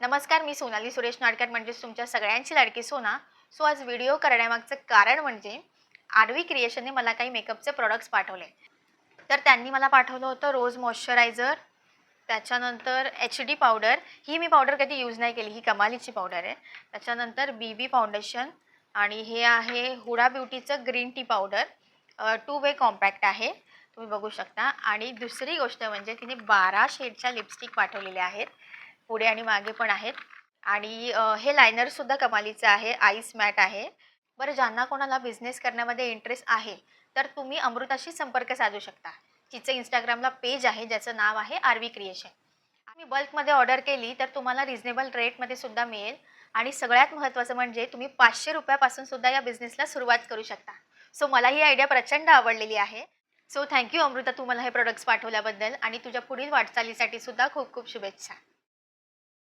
नमस्कार, मी सोनाली सुरेश नाडकर म्हणजेच तुमच्या सगळ्यांची लाडकी सोना. सो आज व्हिडिओ करण्यामागचं कारण म्हणजे आरवी क्रिएशनने मला काही मेकअपचे प्रॉडक्ट्स पाठवले. तर त्यांनी मला पाठवलं होतं रोज मॉइश्चरायझर, त्याच्यानंतर HD पावडर. ही मी पावडर कधी यूज नाही केली, ही कमालीची पावडर आहे. त्याच्यानंतर BB फाउंडेशन आणि हे आहे हुडा ब्युटीचं ग्रीन टी पावडर. 2 वे कॉम्पॅक्ट आहे, तुम्ही बघू शकता. आणि दुसरी गोष्ट म्हणजे तिने 12 शेडच्या लिपस्टिक पाठवलेल्या आहेत, पुढे आणि मागे पण आहेत. आणि हे लायनरसुद्धा कमालीचं आहे, आईस मॅट आहे. बरं, ज्यांना कोणाला बिझनेस करण्यामध्ये इंटरेस्ट आहे तर तुम्ही अमृताशी संपर्क साधू शकता. तिचं इंस्टाग्रामला पेज आहे ज्याचं नाव आहे आरवी क्रिएशन. तुम्ही बल्कमध्ये ऑर्डर केली तर तुम्हाला रिजनेबल रेटमध्ये सुद्धा मिळेल. आणि सगळ्यात महत्त्वाचं म्हणजे तुम्ही 500 रुपयापासून सुद्धा या बिझनेसला सुरुवात करू शकता. सो मला ही आयडिया प्रचंड आवडलेली आहे. सो थँक्यू अमृता, तू मला हे प्रोडक्ट्स पाठवल्याबद्दल आणि तुझ्या पुढील वाटचालीसाठी सुद्धा खूप खूप शुभेच्छा.